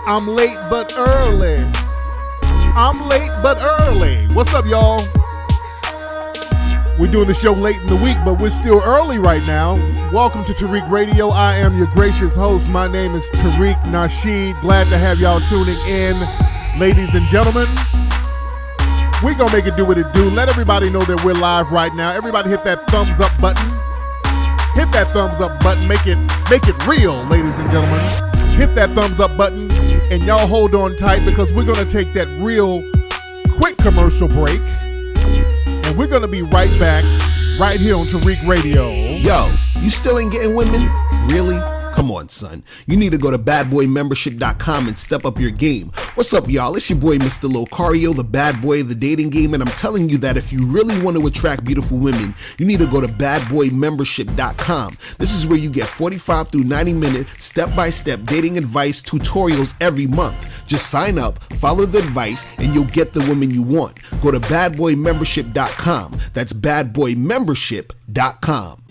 I'm late but early. I'm late but early. What's up, y'all? We're doing the show late in the week, but we're still early right now. Welcome to Tariq Radio. I am your gracious host. My name is Tariq Nasheed. Glad to have y'all tuning in, ladies and gentlemen. We're going to make it do what it do. Let everybody know that we're live right now. Everybody hit that thumbs up button. Hit that thumbs up button. Make it real, ladies and gentlemen. Hit that thumbs up button, and y'all hold on tight because we're going to take that real quick commercial break. And we're going to be right back right here on Tariq Radio. Yo, you still ain't getting women? Really? Come on, son. You need to go to badboymembership.com and step up your game. What's up, y'all? It's your boy, Mr. Locario, the bad boy of the dating game, and I'm telling you that if you really want to attract beautiful women, you need to go to badboymembership.com. This is where you get 45 through 90-minute step-by-step dating advice tutorials every month. Just sign up, follow the advice, and you'll get the woman you want. Go to badboymembership.com. That's badboymembership.com.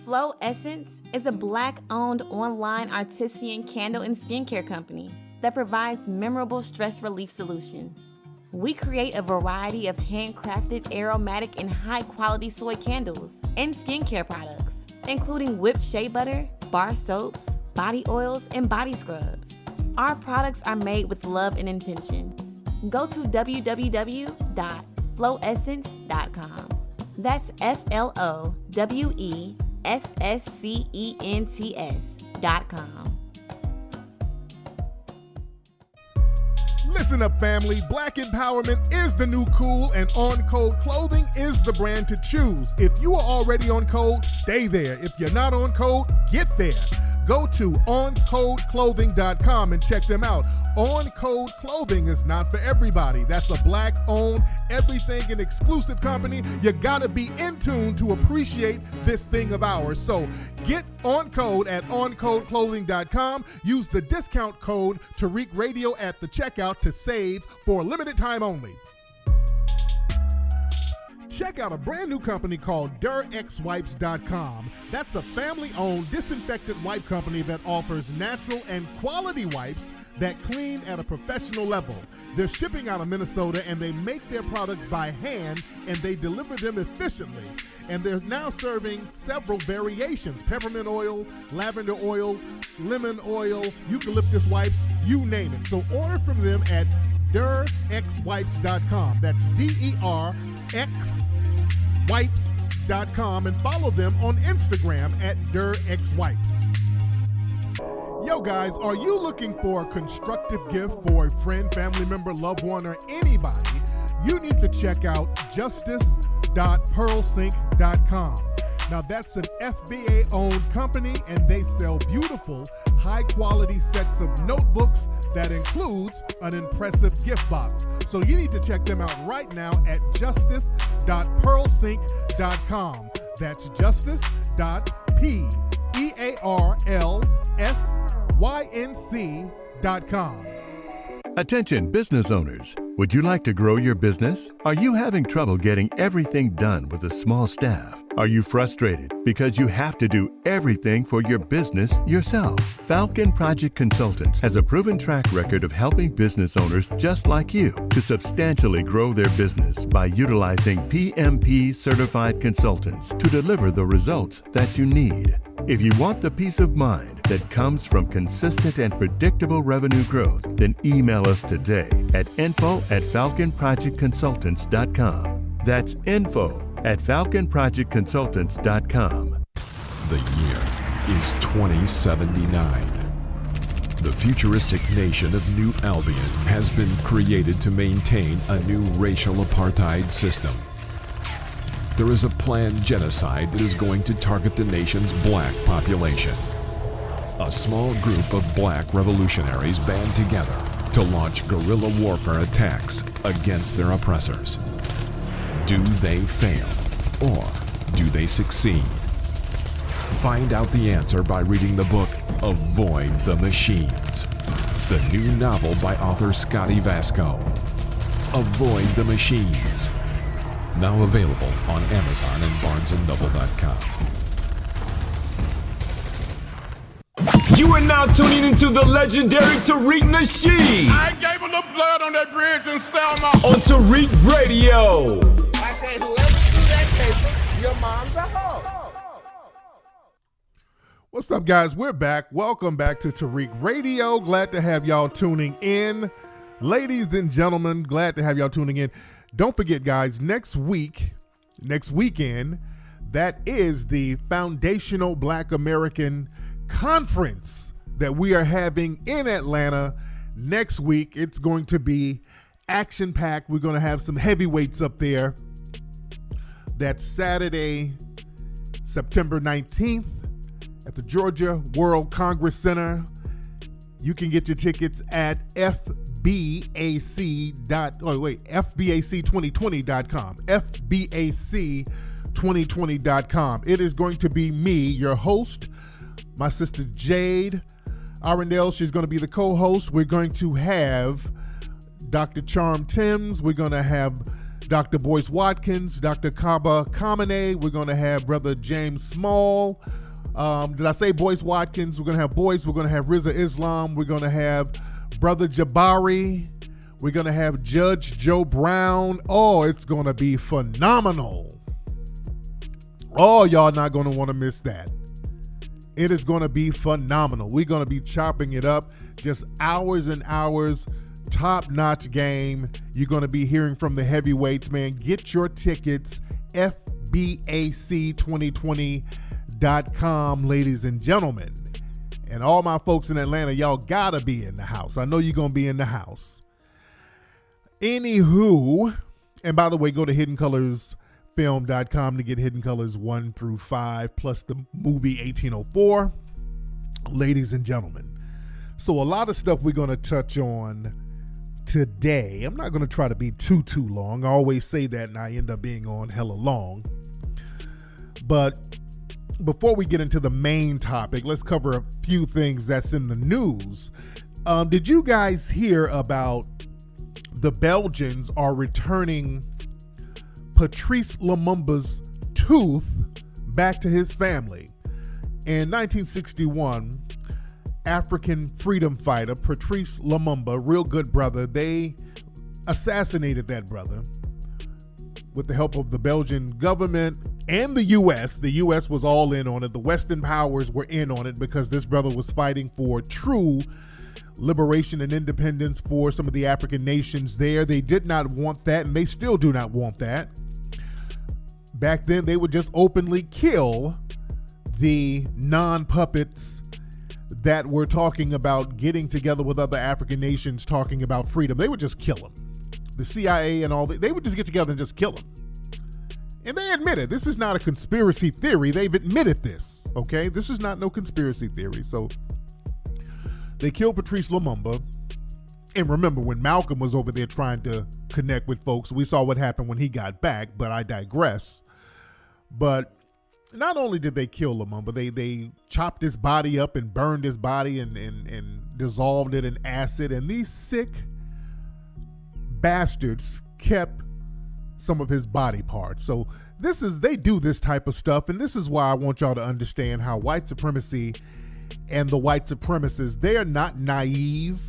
Flow Essence is a Black-owned online artisan candle and skincare company that provides memorable stress relief solutions. We create a variety of handcrafted, aromatic, and high-quality soy candles and skincare products, including whipped shea butter, bar soaps, body oils, and body scrubs. Our products are made with love and intention. Go to www.flowessence.com. That's FLOWESSCENTS.com. Listen up, family. Black empowerment is the new cool, and On Code Clothing is the brand to choose. If you are already on Code, stay there. If you're not on Code, get there. Go to OnCodeClothing.com and check them out. On Code Clothing is not for everybody. That's a Black-owned, everything and exclusive company. You gotta be in tune to appreciate this thing of ours. So get on code at OnCodeClothing.com. Use the discount code Tariq Radio at the checkout to save for a limited time only. Check out a brand new company called DurXWipes.com. That's a family-owned disinfectant wipe company that offers natural and quality wipes that clean at a professional level. They're shipping out of Minnesota, and they make their products by hand, and they deliver them efficiently. And they're now serving several variations: peppermint oil, lavender oil, lemon oil, eucalyptus wipes, you name it. So order from them at DurXWipes.com. That's DurXWipes.com, and follow them on Instagram at DurXWipes. Yo guys, are you looking for a constructive gift for a friend, family member, loved one, or anybody? You need to check out justice.pearlsync.com. Now that's an FBA-owned company, and they sell beautiful, high-quality sets of notebooks that includes an impressive gift box. So you need to check them out right now at justice.pearlsync.com. That's justice.pearlsync.com. Attention business owners. Would you like to grow your business? Are you having trouble getting everything done with a small staff? Are you frustrated because you have to do everything for your business yourself? Falcon Project Consultants has a proven track record of helping business owners just like you to substantially grow their business by utilizing PMP certified consultants to deliver the results that you need. If you want the peace of mind that comes from consistent and predictable revenue growth, then email us today at info@falconprojectconsultants.com. That's info@falconprojectconsultants.com. The year is 2079. The futuristic nation of New Albion has been created to maintain a new racial apartheid system. There is a planned genocide that is going to target the nation's black population. A small group of black revolutionaries band together to launch guerrilla warfare attacks against their oppressors. Do they fail, or do they succeed? Find out the answer by reading the book Avoid the Machines, the new novel by author Scotty Vasco. Avoid the Machines. Now available on Amazon and BarnesandNoble.com. You are now tuning into the legendary Tariq Nasheed I gave a little blood on that bridge in Selma. on Tariq Radio. I said, whoever threw that paper, your mom's a hoe. What's up, guys? We're back. Welcome back to Tariq Radio. Glad to have y'all tuning in. Ladies and gentlemen, glad to have y'all tuning in. Don't forget, guys, next weekend, that is the Foundational Black American Conference that we are having in Atlanta next week. It's going to be action-packed. We're going to have some heavyweights up there. That's Saturday, September 19th at the Georgia World Congress Center. You can get your tickets at FBAC2020.com. FBAC2020.com. It is going to be me, your host, my sister Jade Arundel. She's going to be the co-host. We're going to have Dr. Charm Timms. We're going to have Dr. Boyce Watkins, Dr. Kaba Kamene. We're going to have Brother James Small. Did I say Boyce Watkins? We're going to have Boyce. We're going to have Rizza Islam. We're going to have Brother Jabari. We're going to have Judge Joe Brown. Oh, it's going to be phenomenal. Oh, y'all not going to want to miss that. It is going to be phenomenal. We're going to be chopping it up. Just hours and hours. Top-notch game. You're going to be hearing from the heavyweights, man. Get your tickets. FBAC2020.com, ladies and gentlemen. And all my folks in Atlanta, y'all gotta be in the house. I know you're gonna be in the house. Anywho, and by the way, go to hiddencolors.film.com to get Hidden Colors 1 through 5, plus the movie 1804. Ladies and gentlemen, so a lot of stuff we're gonna touch on today. I'm not gonna try to be too long. I always say that and I end up being on hella long. But before we get into the main topic, let's cover a few things that's in the news. Did you guys hear about the Belgians are returning Patrice Lumumba's tooth back to his family? In 1961, African freedom fighter Patrice Lumumba, real good brother, they assassinated that brother with the help of the Belgian government and the U.S. The U.S. was all in on it. The Western powers were in on it because this brother was fighting for true liberation and independence for some of the African nations there. They did not want that, and they still do not want that. Back then, they would just openly kill the non-puppets that were talking about getting together with other African nations talking about freedom. They would just kill them. The CIA and all, they would just get together and just kill them. And they admit it. This is not a conspiracy theory. They've admitted this, okay? This is not no conspiracy theory. So they killed Patrice Lumumba. And remember, when Malcolm was over there trying to connect with folks, we saw what happened when he got back, but I digress. But not only did they kill Lumumba, they chopped his body up and burned his body and dissolved it in acid. And these sick bastards kept some of his body parts. So they do this type of stuff, and this is why I want y'all to understand how white supremacy and the white supremacists, they are not naive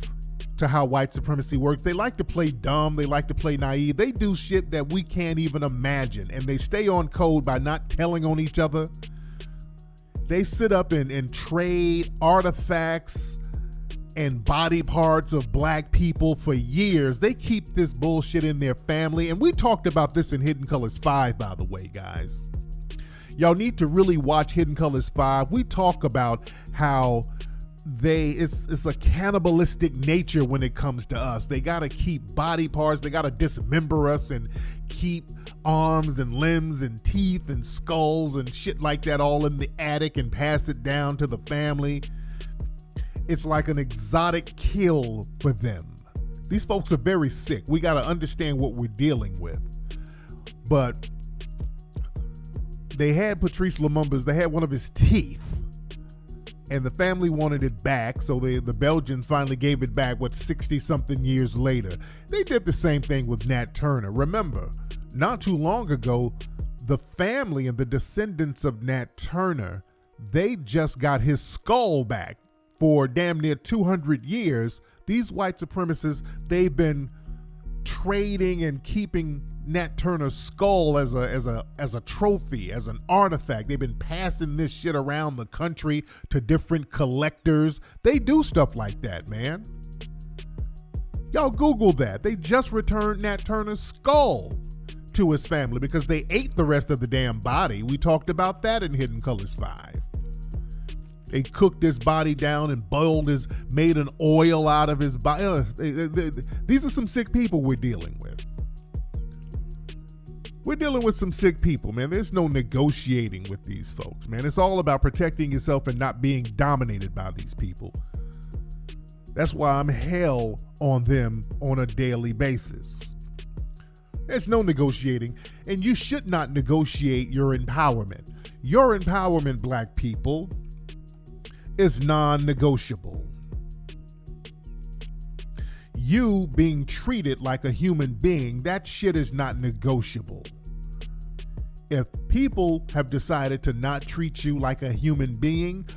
to how white supremacy works. They like to play dumb, they like to play naive. They do shit that we can't even imagine, and they stay on code by not telling on each other. They sit up and trade artifacts and body parts of black people for years. They keep this bullshit in their family. And we talked about this in Hidden Colors 5, by the way, guys. Y'all need to really watch Hidden Colors 5. We talk about how it's a cannibalistic nature when it comes to us. They gotta keep body parts, they gotta dismember us and keep arms and limbs and teeth and skulls and shit like that all in the attic and pass it down to the family. It's like an exotic kill for them. These folks are very sick. We got to understand what we're dealing with. But they had Patrice Lumumba's, they had one of his teeth, and the family wanted it back. So the Belgians finally gave it back, 60-something years later. They did the same thing with Nat Turner. Remember, not too long ago, the family and the descendants of Nat Turner, they just got his skull back. for damn near 200 years, these white supremacists, they've been trading and keeping Nat Turner's skull as a trophy, as an artifact. They've been passing this shit around the country to different collectors. They do stuff like that, man. Y'all Google that. They just returned Nat Turner's skull to his family because they ate the rest of the damn body. We talked about that in Hidden Colors 5. They cooked his body down and made an oil out of his body. These are some sick people we're dealing with. We're dealing with some sick people, man. There's no negotiating with these folks, man. It's all about protecting yourself and not being dominated by these people. That's why I'm hell on them on a daily basis. There's no negotiating, and you should not negotiate your empowerment. Your empowerment, black people, is non-negotiable. You being treated like a human being, that shit is not negotiable. If people have decided to not treat you like a human being,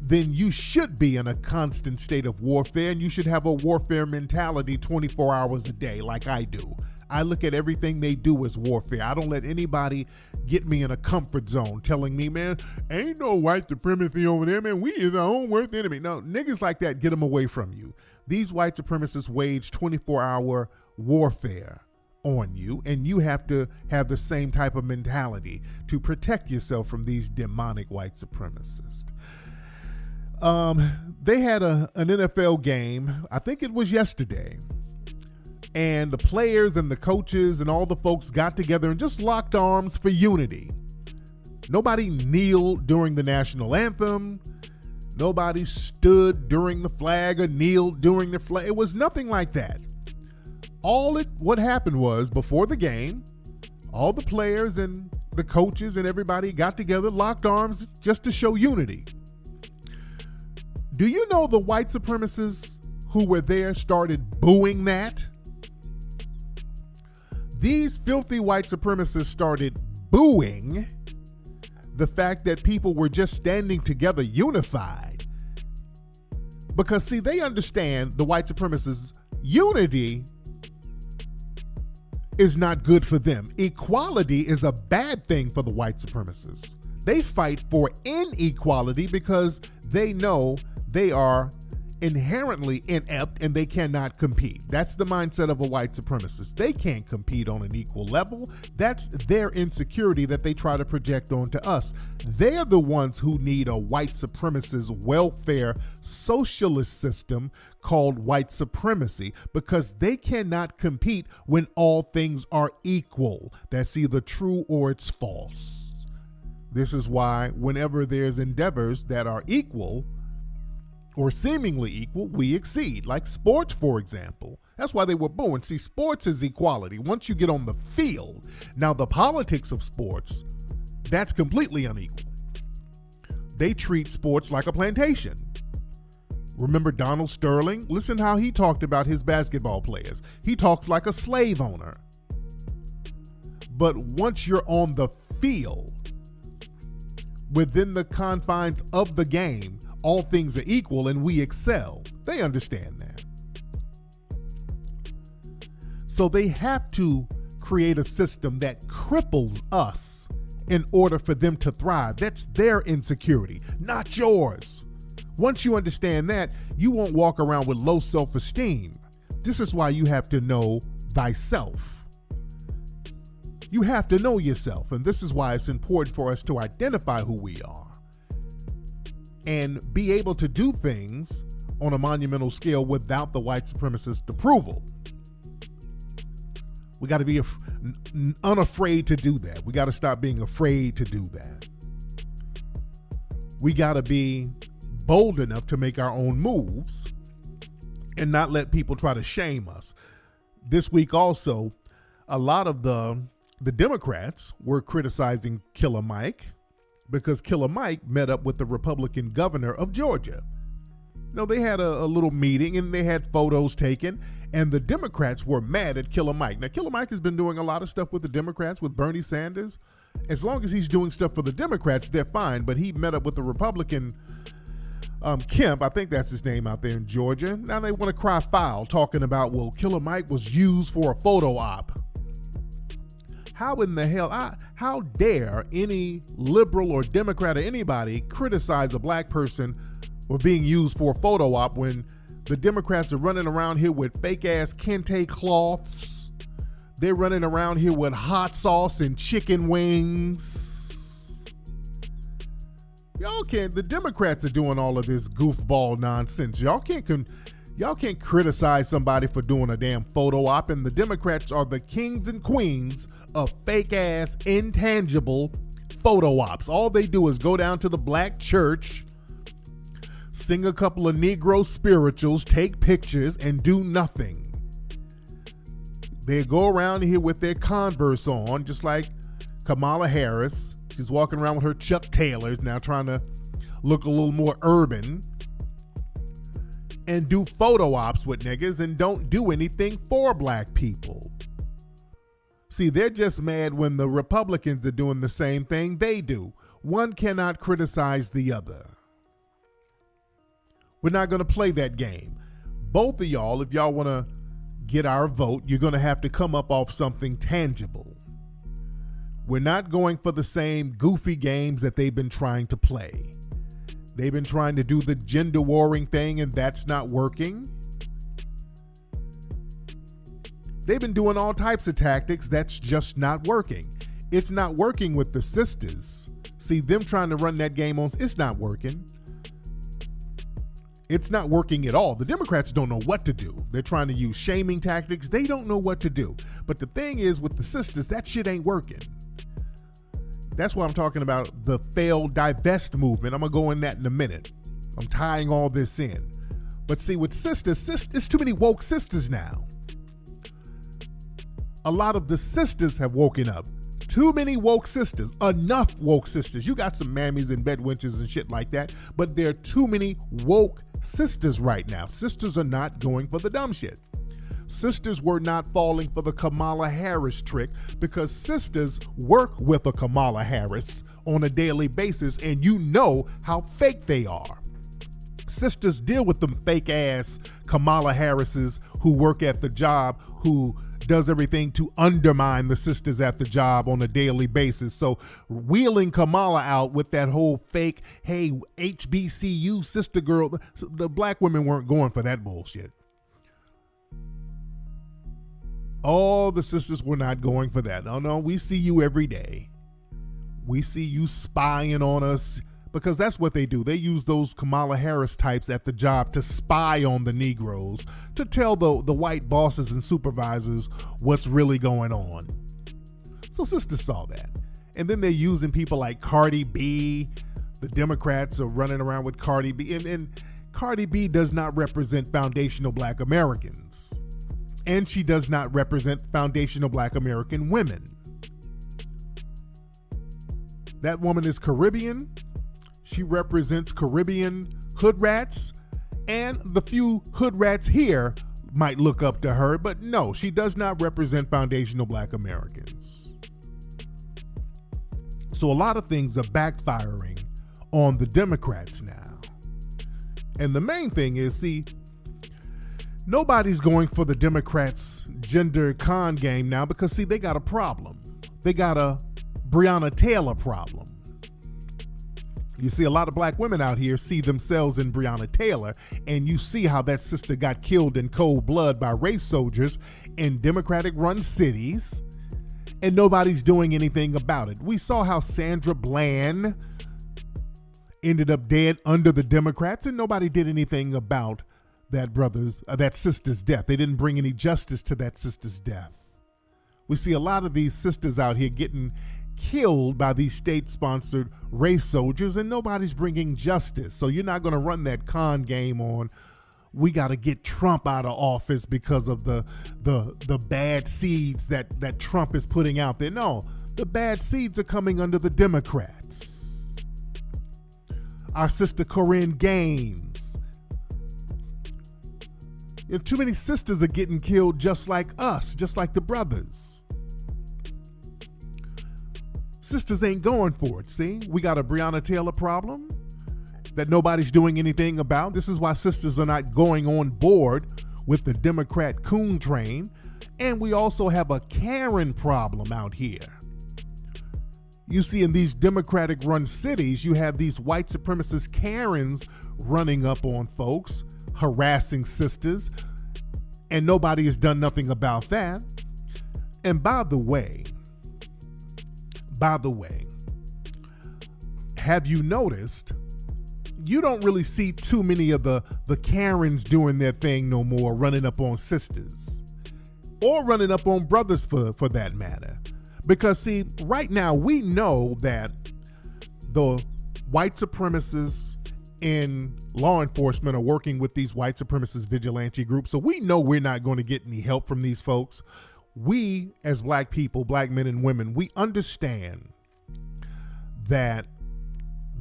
then you should be in a constant state of warfare, and you should have a warfare mentality 24 hours a day like I do. I look at everything they do as warfare. I don't let anybody get me in a comfort zone telling me, man, ain't no white supremacy over there, man. We is our own worst enemy. No, niggas like that, get them away from you. These white supremacists wage 24-hour warfare on you, and you have to have the same type of mentality to protect yourself from these demonic white supremacists. They had an NFL game, I think it was yesterday, and the players and the coaches and all the folks got together and just locked arms for unity. Nobody kneeled during the national anthem. Nobody stood during the flag or kneeled during the flag. It was nothing like that. What happened was, before the game, all the players and the coaches and everybody got together, locked arms just to show unity. Do you know the white supremacists who were there started booing that? These filthy white supremacists started booing the fact that people were just standing together unified. Because, see, they understand, the white supremacists, unity is not good for them. Equality is a bad thing for the white supremacists. They fight for inequality because they know they are inherently inept and they cannot compete. That's the mindset of a white supremacist. They can't compete on an equal level. That's their insecurity that they try to project onto us. They're the ones who need a white supremacist welfare socialist system called white supremacy, because they cannot compete when all things are equal. That's either true or it's false. This is why whenever there's endeavors that are equal or seemingly equal, we exceed. Like sports, for example. That's why they were born. See, sports is equality. Once you get on the field, now the politics of sports, that's completely unequal. They treat sports like a plantation. Remember Donald Sterling? Listen how he talked about his basketball players. He talks like a slave owner. But once you're on the field, within the confines of the game, all things are equal and we excel. They understand that. So they have to create a system that cripples us in order for them to thrive. That's their insecurity, not yours. Once you understand that, you won't walk around with low self-esteem. This is why you have to know thyself. You have to know yourself, and this is why it's important for us to identify who we are and be able to do things on a monumental scale without the white supremacist approval. We got to be unafraid to do that. We got to stop being afraid to do that. We got to be bold enough to make our own moves and not let people try to shame us. This week also, a lot of the Democrats were criticizing Killer Mike because Killer Mike met up with the Republican governor of Georgia. You know, they had a little meeting and they had photos taken, and the Democrats were mad at Killer Mike. Now, Killer Mike has been doing a lot of stuff with the Democrats, with Bernie Sanders. As long as he's doing stuff for the Democrats, they're fine, but he met up with the Republican Kemp, I think that's his name out there in Georgia. Now they want to cry foul, talking about, well, Killer Mike was used for a photo op. How in the hell, how dare any liberal or Democrat or anybody criticize a black person for being used for a photo op when the Democrats are running around here with fake ass kente cloths. They're running around here with hot sauce and chicken wings. The Democrats are doing all of this goofball nonsense. Y'all can't criticize somebody for doing a damn photo op, and the Democrats are the kings and queens of fake ass, intangible photo ops. All they do is go down to the black church, sing a couple of Negro spirituals, take pictures, and do nothing. They go around here with their Converse on, just like Kamala Harris. She's walking around with her Chuck Taylors, now trying to look a little more urban, and do photo ops with niggas and don't do anything for black people. See, they're just mad when the Republicans are doing the same thing they do. One cannot criticize the other. We're not going to play that game. Both of y'all, if y'all want to get our vote, you're going to have to come up off something tangible. We're not going for the same goofy games that they've been trying to play. They've been trying to do the gender warring thing, and that's not working. They've been doing all types of tactics. That's just not working. It's not working with the sisters. See, them trying to run that game on, it's not working. It's not working at all. The Democrats don't know what to do. They're trying to use shaming tactics. They don't know what to do. But the thing is, with the sisters, that shit ain't working. That's why I'm talking about the failed divest movement. I'm going to go in that in a minute. I'm tying all this in. But see, with sisters, it's too many woke sisters now. A lot of the sisters have woken up. Too many woke sisters. Enough woke sisters. You got some mammies and bedwenches and shit like that, but there are too many woke sisters right now. Sisters are not going for the dumb shit. Sisters were not falling for the Kamala Harris trick because sisters work with a Kamala Harris on a daily basis, and you know how fake they are. Sisters deal with them fake ass Kamala Harrises who work at the job, who does everything to undermine the sisters at the job on a daily basis. So wheeling Kamala out with that whole fake, hey, HBCU sister girl, the black women weren't going for that bullshit. All the sisters were not going for that. No, we see you every day. We see you spying on us, because that's what they do. They use those Kamala Harris types at the job to spy on the Negroes, to tell the white bosses and supervisors what's really going on. So sisters saw that. And then they're using people like Cardi B. The Democrats are running around with Cardi B. And Cardi B does not represent foundational black Americans. And she does not represent foundational black American women. That woman is Caribbean. She represents Caribbean hood rats, and the few hood rats here might look up to her, but no, she does not represent foundational black Americans. So a lot of things are backfiring on the Democrats now. And the main thing is, see, nobody's going for the Democrats' gender con game now because, see, they got a problem. They got a Breonna Taylor problem. You see, a lot of black women out here see themselves in Breonna Taylor, and you see how that sister got killed in cold blood by race soldiers in Democratic-run cities, and nobody's doing anything about it. We saw how Sandra Bland ended up dead under the Democrats, and nobody did anything about that sister's death. They didn't bring any justice to that sister's death. We see a lot of these sisters out here getting killed by these state-sponsored race soldiers, and nobody's bringing justice. So you're not going to run that con game on, we got to get Trump out of office because of the bad seeds that Trump is putting out there. No, the bad seeds are coming under the Democrats. Our sister Corinne Gaines. Too many sisters are getting killed just like us, just like the brothers. Sisters ain't going for it, see? We got a Breonna Taylor problem. that nobody's doing anything about. This is why sisters are not going on board with the Democrat coon train. And we also have a Karen problem out here. You see, in these Democratic-run cities, you have these white supremacist Karens running up on folks, harassing sisters, and nobody has done nothing about that. And by the way, have you noticed you don't really see too many of the Karens doing their thing no more, running up on sisters or running up on brothers for that matter? Because see, right now we know that the white supremacists in law enforcement are working with these white supremacist vigilante groups. So we know we're not going to get any help from these folks. We, as black people, black men and women, we understand that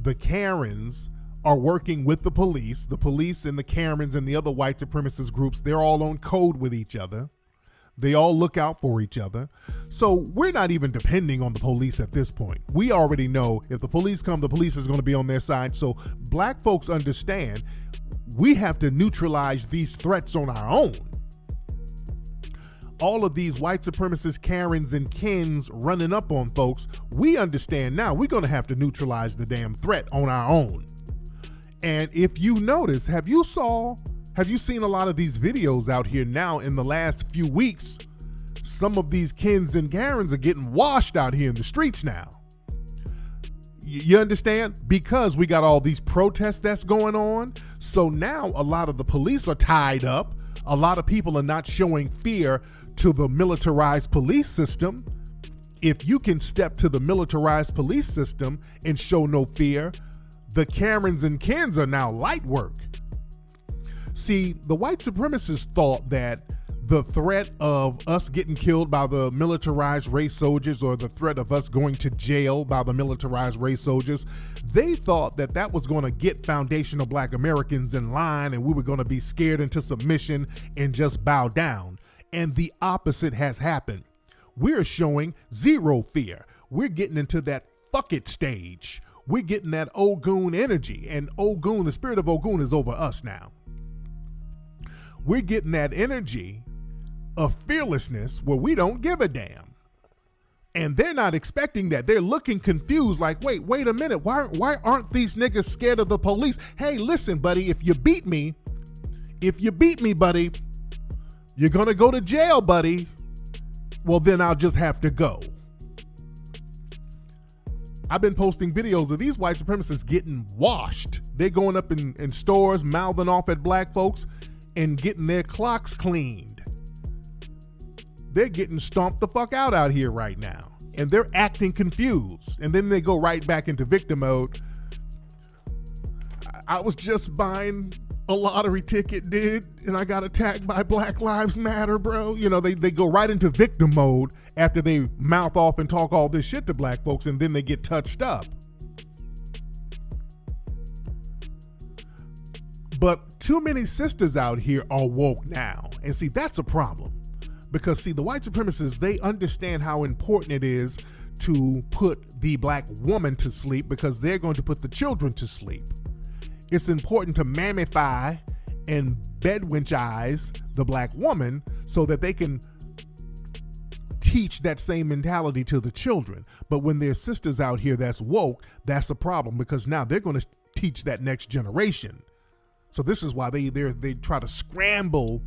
the Karens are working with the police and the Karens and the other white supremacist groups. They're all on code with each other. They all look out for each other. So we're not even depending on the police at this point. We already know if the police come, the police is going to be on their side. So black folks understand we have to neutralize these threats on our own. All of these white supremacist Karens and Kens running up on folks, we understand now we're going to have to neutralize the damn threat on our own. And if you notice, have you seen a lot of these videos out here now in the last few weeks? Some of these Kens and Karens are getting washed out here in the streets now. You understand? Because we got all these protests that's going on. So now a lot of the police are tied up. A lot of people are not showing fear to the militarized police system. If you can step to the militarized police system and show no fear, the Karens and Kens are now light work. See, the white supremacists thought that the threat of us getting killed by the militarized race soldiers or the threat of us going to jail by the militarized race soldiers, they thought that that was going to get foundational black Americans in line and we were going to be scared into submission and just bow down. And the opposite has happened. We're showing zero fear. We're getting into that fuck it stage. We're getting that Ogun energy, and Ogun, the spirit of Ogun is over us now. We're getting that energy of fearlessness where we don't give a damn. And they're not expecting that. They're looking confused like, wait a minute. Why aren't these niggas scared of the police? Hey, listen, buddy, if you beat me, buddy, you're going to go to jail, buddy. Well, then I'll just have to go. I've been posting videos of these white supremacists getting washed. They're going up in stores, mouthing off at black folks and getting their clocks cleaned. They're getting stomped the fuck out here right now. And they're acting confused. And then they go right back into victim mode. I was just buying a lottery ticket, dude, and I got attacked by Black Lives Matter, bro. You know, they go right into victim mode after they mouth off and talk all this shit to black folks, and then they get touched up. But too many sisters out here are woke now. And see, that's a problem. Because see, the white supremacists, they understand how important it is to put the black woman to sleep because they're going to put the children to sleep. It's important to mammify and bedwinchize the black woman so that they can teach that same mentality to the children. But when there's sisters out here that's woke, that's a problem because now they're going to teach that next generation. So this is why they try to scramble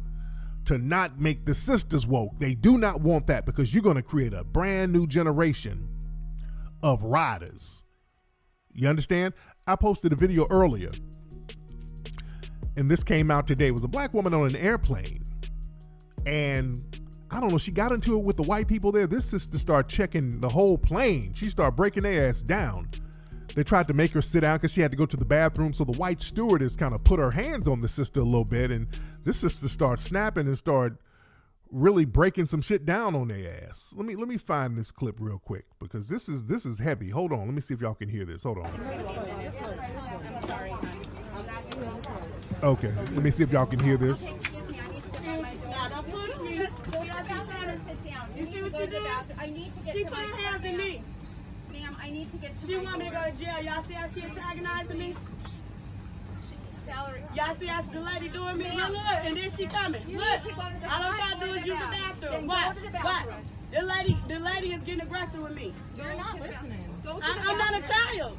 to not make the sisters woke. They do not want that because you're going to create a brand new generation of riders. You understand? I posted a video earlier, and this came out today. It was a black woman on an airplane, and I don't know, she got into it with the white people there. This sister started checking the whole plane. She started breaking their ass down. They tried to make her sit down because she had to go to the bathroom, so the white stewardess kind of put her hands on the sister a little bit, and this sister started snapping and started really breaking some shit down on their ass. Let me find this clip real quick because this is heavy. Hold on, let me see if y'all can hear this. Hold on. Okay, let me see if y'all can hear this. I need to get to my car, ma'am. Ma'am, I need to get to my car. She want me to go to jail. Y'all see how she antagonizing me? Y'all see how the lady doing me? Look, and then she coming. Look, all I'm trying to do is use the bathroom. What? The lady is getting aggressive with me. You're not listening. I'm not a child.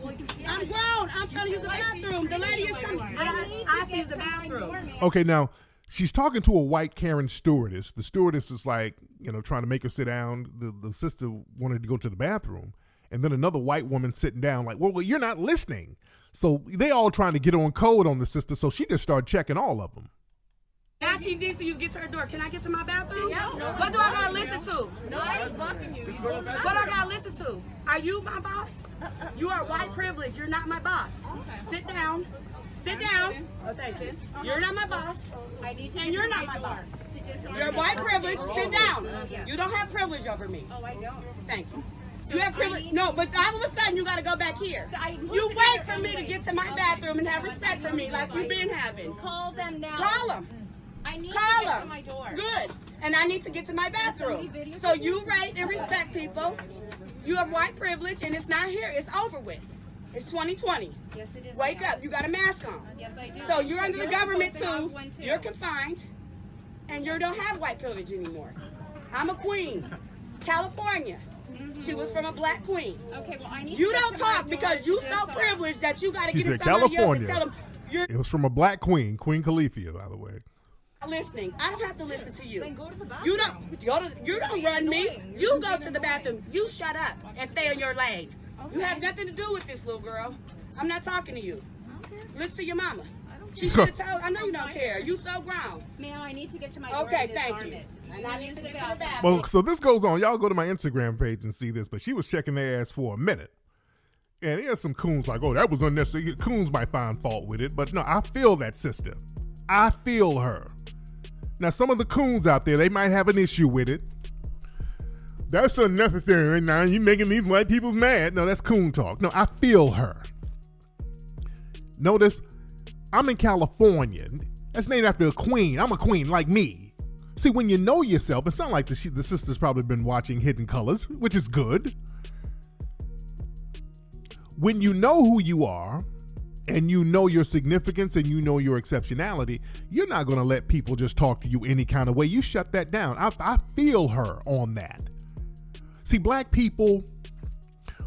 I'm grown. I'm trying to use the bathroom. The lady is coming. I see the bathroom. Okay, now she's talking to a white Karen stewardess. The stewardess is like, trying to make her sit down. The sister wanted to go to the bathroom. And then another white woman sitting down like, well, you're not listening. So they all trying to get on code on the sister. So she just started checking all of them. Now she needs to get to her door. Can I get to my bathroom? No. What do I gotta listen to? No, I was blocking you. What I gotta listen to? Are you my boss? You are white privilege. You're not my boss. Sit down. Sit down. Oh, thank you. You're not my boss. I need to and you're not my boss. To You're white privilege. Sit down. You don't have privilege over me. Oh, I don't. Thank you. You have privilege. No, but all of a sudden you got to go back here. You wait for me to get to my bathroom and have respect for me like you've been having. Call them now. Call them. I need Call to get them. to my door. Good. And I need to get to my bathroom. So you rate and respect people. You have white privilege and it's not here. It's over with. It's 2020. Yes, it is. Wake up. You got a mask on. Yes, I do. So you're under the government supposed to too. have one, too. You're confined. And you don't have white privilege anymore. I'm a queen. California. She was from a black queen. Okay, well, I need You to get don't to my talk door because you to so this privileged that you got to She get in said somebody else and California. tell them you're It was from a black queen, Queen Califia, by the way. not listening. I don't have to listen to you. Then go to the bathroom. You don't run me. You go to the bathroom. You shut up and stay in your lane. You have nothing to do with this, little girl. I'm not talking to you. Listen to your mama. She should have told. I know you don't care. You so grown. Ma'am, I need to get to my door. Okay, to this thank you. garment. And I need use to the get to the bathroom. bathroom. Well, so this goes on. Y'all go to my Instagram page and see this, but she was checking their ass for a minute. And he had some coons like, oh, that was unnecessary. Coons might find fault with it, but no, I feel that sister. I feel her. Now, some of the coons out there, they might have an issue with it. That's unnecessary. Now you making these white people mad. No, that's coon talk. No, I feel her. Notice, I'm in California. That's named after a queen. I'm a queen like me. See, when you know yourself, it sounds like the sister's probably been watching Hidden Colors, which is good. When you know who you are, and you know your significance and you know your exceptionality, you're not going to let people just talk to you any kind of way. You shut that down. I feel her on that. See, black people,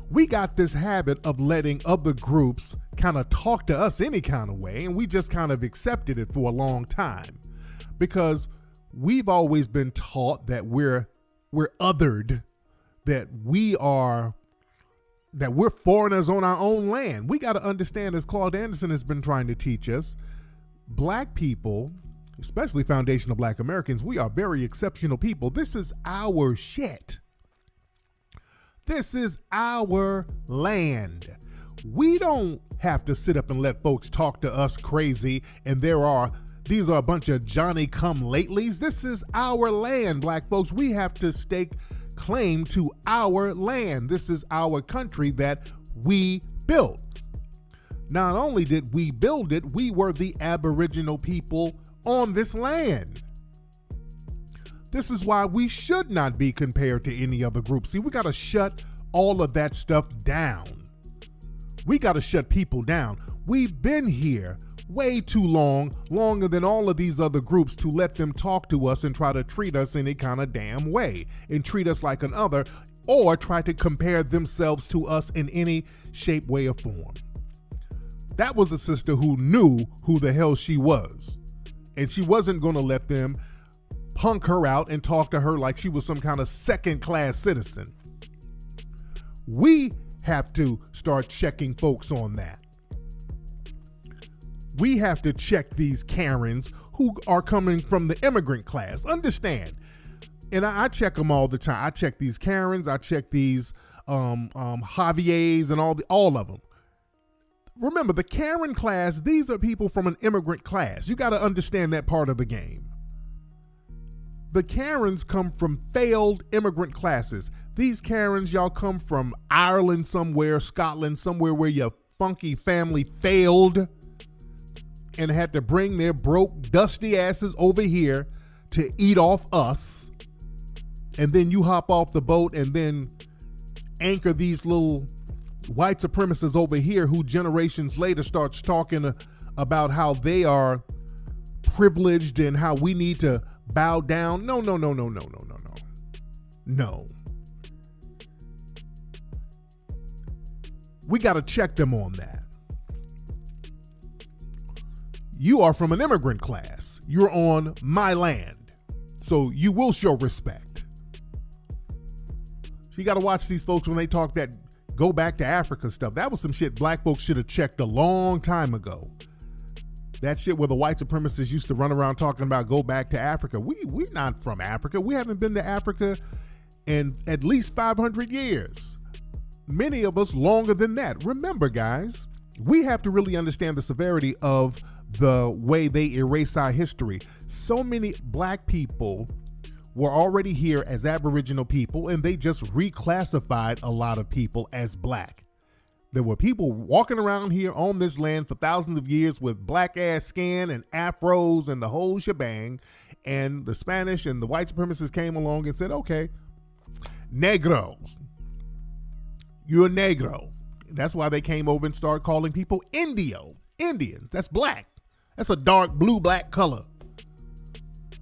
we got this habit of letting other groups kind of talk to us any kind of way, and we just kind of accepted it for a long time because we've always been taught that we're othered, that we're foreigners on our own land. We got to understand, as Claude Anderson has been trying to teach us, black people, especially foundational black Americans, we are very exceptional people. This is our shit. This is our land. We don't have to sit up and let folks talk to us crazy and these are a bunch of Johnny-come-latelys. This is our land, black folks. We have to stake claim to our land. This is our country that we built. Not only did we build it, we were the Aboriginal people on this land. This is why we should not be compared to any other group. See, we got to shut all of that stuff down. We got to shut people down. We've been here way too long, longer than all of these other groups, to let them talk to us and try to treat us any kind of damn way and treat us like an other, or try to compare themselves to us in any shape, way, or form. That was a sister who knew who the hell she was, and she wasn't going to let them punk her out and talk to her like she was some kind of second-class citizen. We have to start checking folks on that. We have to check these Karens who are coming from the immigrant class. Understand, and I check them all the time. I check these Karens. I check these Javiers and all of them. Remember, the Karen class, these are people from an immigrant class. You got to understand that part of the game. The Karens come from failed immigrant classes. These Karens, y'all come from Ireland somewhere, Scotland, somewhere where your funky family failed and had to bring their broke, dusty asses over here to eat off us. And then you hop off the boat and then anchor these little white supremacists over here who generations later starts talking about how they are privileged and how we need to bow down. No. We got to check them on that. You are from an immigrant class. You're on my land. So you will show respect. So you got to watch these folks when they talk that go back to Africa stuff. That was some shit black folks should have checked a long time ago. That shit where the white supremacists used to run around talking about go back to Africa. We're not from Africa. We haven't been to Africa in at least 500 years. Many of us longer than that. Remember, guys, we have to really understand the severity of the way they erase our history. So many black people were already here as Aboriginal people, and they just reclassified a lot of people as black. There were people walking around here on this land for thousands of years with black ass skin and afros and the whole shebang. And the Spanish and the white supremacists came along and said, okay, negros, you're a negro. That's why they came over and started calling people Indians. That's black. That's a dark blue black color.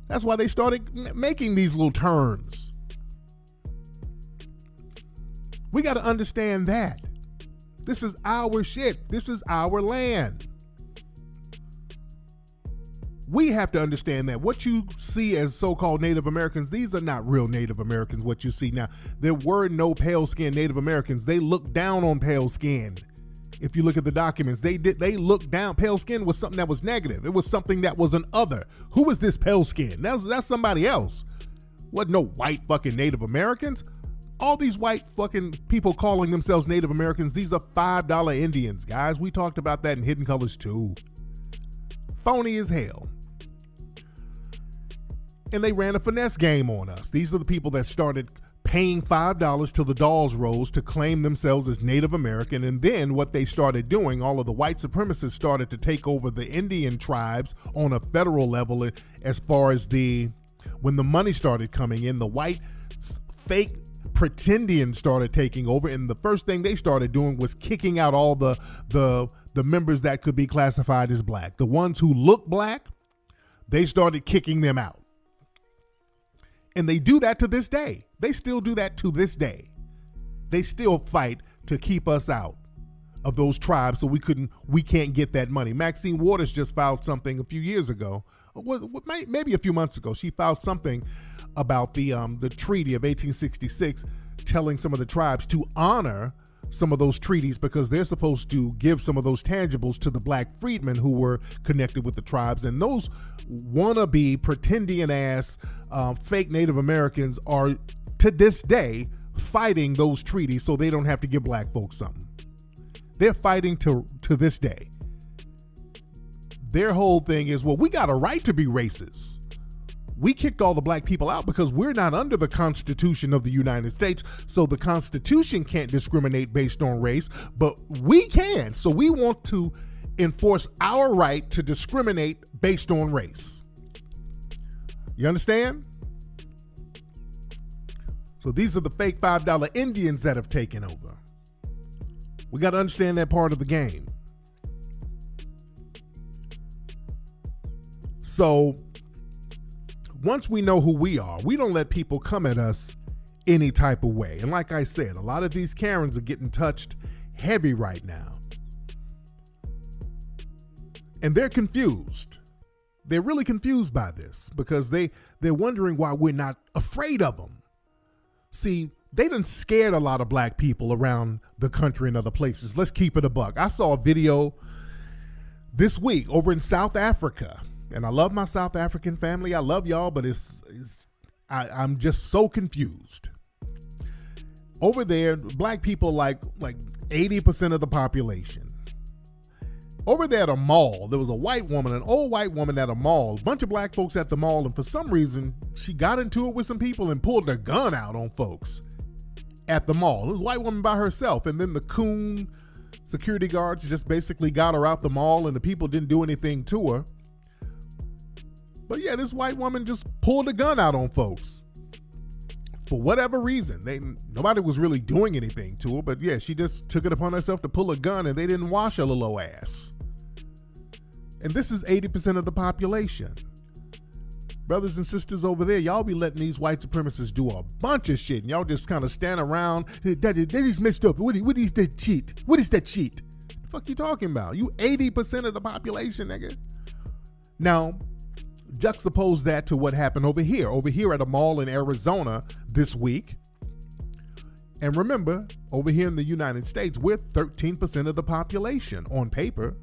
That's why they started making these little terms. We got to understand that. This is our shit. This is our land. We have to understand that what you see as so-called Native Americans, these are not real Native Americans, what you see now. There were no pale-skinned Native Americans. They looked down on pale skin. If you look at the documents, they looked down. Pale skin was something that was negative. It was something that was an other. Who was this pale skin? That's somebody else. Wasn't no white fucking Native Americans. All these white fucking people calling themselves Native Americans, these are $5 Indians, guys. We talked about that in Hidden Colors too. Phony as hell. And they ran a finesse game on us. These are the people that started paying $5 till the dolls rose to claim themselves as Native American. And then what they started doing, all of the white supremacists started to take over the Indian tribes on a federal level. As far as when the money started coming in, the white fake pretendians started taking over. And the first thing they started doing was kicking out all the members that could be classified as black. The ones who look black, they started kicking them out. And they do that to this day. They still do that to this day. They still fight to keep us out of those tribes so we can't get that money. Maxine Waters just filed something a few years ago, maybe a few months ago. She filed something about the treaty of 1866, telling some of the tribes to honor some of those treaties because they're supposed to give some of those tangibles to the black freedmen who were connected with the tribes. And those wannabe pretending ass fake Native Americans are to this day fighting those treaties so they don't have to give black folks something. They're fighting to this day. Their whole thing is, well, we got a right to be racist. We kicked all the black people out because we're not under the Constitution of the United States. So the Constitution can't discriminate based on race, but we can. So we want to enforce our right to discriminate based on race. You understand? So these are the fake $5 Indians that have taken over. We got to understand that part of the game. So once we know who we are, we don't let people come at us any type of way. And like I said, a lot of these Karens are getting touched heavy right now. And they're confused. They're really confused by this because they're wondering why we're not afraid of them. See, they done scared a lot of black people around the country and other places. Let's keep it a buck. I saw a video this week over in South Africa. And I love my South African family. I love y'all, but I'm just so confused. Over there, black people like 80% of the population. Over there at a mall, there was a white woman, an old white woman at a mall, a bunch of black folks at the mall, and for some reason, she got into it with some people and pulled a gun out on folks at the mall. It was a white woman by herself, and then the coon security guards just basically got her out the mall, and the people didn't do anything to her. But yeah, this white woman just pulled a gun out on folks. For whatever reason. Nobody was really doing anything to her, but yeah, she just took it upon herself to pull a gun and they didn't wash her little ass. And this is 80% of the population. Brothers and sisters over there, y'all be letting these white supremacists do a bunch of shit, and y'all just kind of stand around. That is messed up. What is that cheat? What is that cheat? The fuck you talking about? You 80% of the population, nigga. Now, juxtapose that to what happened over here at a mall in Arizona this week. And remember, over here in the United States, we're 13% of the population on paper.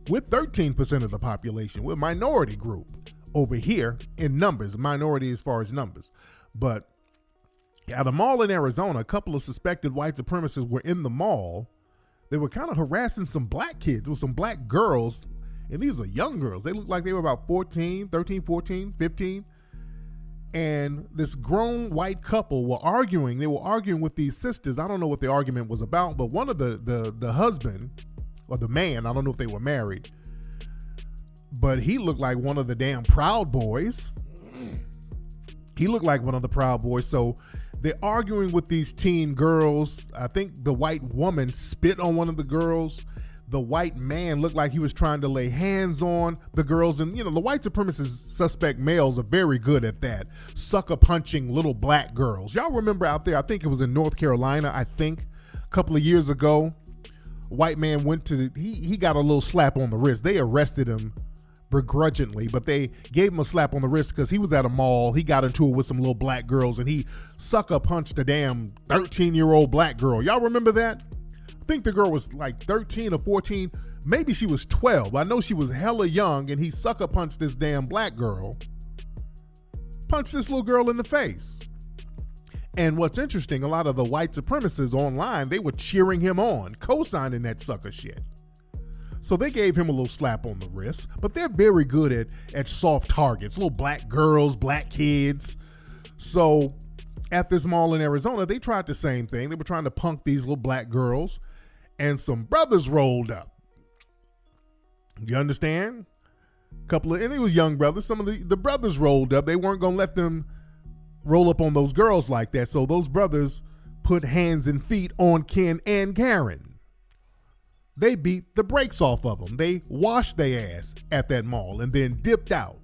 We're 13% of the population. We're a minority group over here in numbers, minority as far as numbers. But at a mall in Arizona, a couple of suspected white supremacists were in the mall. They were kind of harassing some black kids with some black girls. And these are young girls. They looked like they were about 13, 14, 15. And this grown white couple were arguing. They were arguing with these sisters. I don't know what the argument was about, but one of the husband or the man, I don't know if they were married, but he looked like one of the damn Proud Boys. He looked like one of the Proud Boys. So they're arguing with these teen girls. I think the white woman spit on one of the girls. The white man looked like he was trying to lay hands on the girls. And, you know, the white supremacist suspect males are very good at that. Sucker punching little black girls. Y'all remember out there, I think it was in North Carolina, a couple of years ago, a white man he got a little slap on the wrist. They arrested him begrudgingly, but they gave him a slap on the wrist because he was at a mall. He got into it with some little black girls and he sucker punched a damn 13-year-old black girl. Y'all remember that? I think the girl was like 13 or 14. Maybe she was 12. I know she was hella young, and he sucker punched this damn black girl. Punched this little girl in the face. And what's interesting, a lot of the white supremacists online, they were cheering him on, co-signing that sucker shit. So they gave him a little slap on the wrist, but they're very good at soft targets, little black girls, black kids. So at this mall in Arizona, they tried the same thing. They were trying to punk these little black girls, and some brothers rolled up. You understand? And they were young brothers. Some of the brothers rolled up. They weren't going to let them roll up on those girls like that. So those brothers put hands and feet on Ken and Karen. They beat the brakes off of them. They washed their ass at that mall and then dipped out.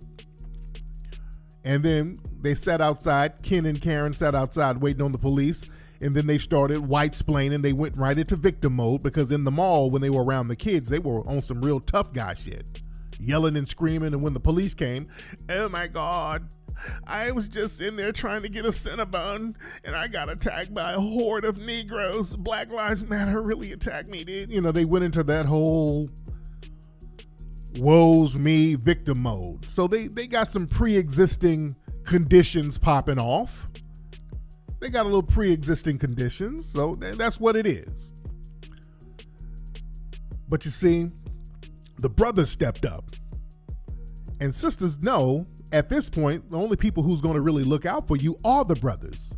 And then they sat outside. Ken and Karen sat outside waiting on the police. And then they started white-splaining. They went right into victim mode because in the mall, when they were around the kids, they were on some real tough guy shit. Yelling and screaming. And when the police came, oh my God, I was just in there trying to get a Cinnabon and I got attacked by a horde of Negroes. Black Lives Matter really attacked me, dude. You know, they went into that whole woes me victim mode. So they got some pre-existing conditions popping off. They got a little pre-existing conditions, so that's what it is. But you see, the brothers stepped up. And sisters know, at this point, the only people who's going to really look out for you are the brothers.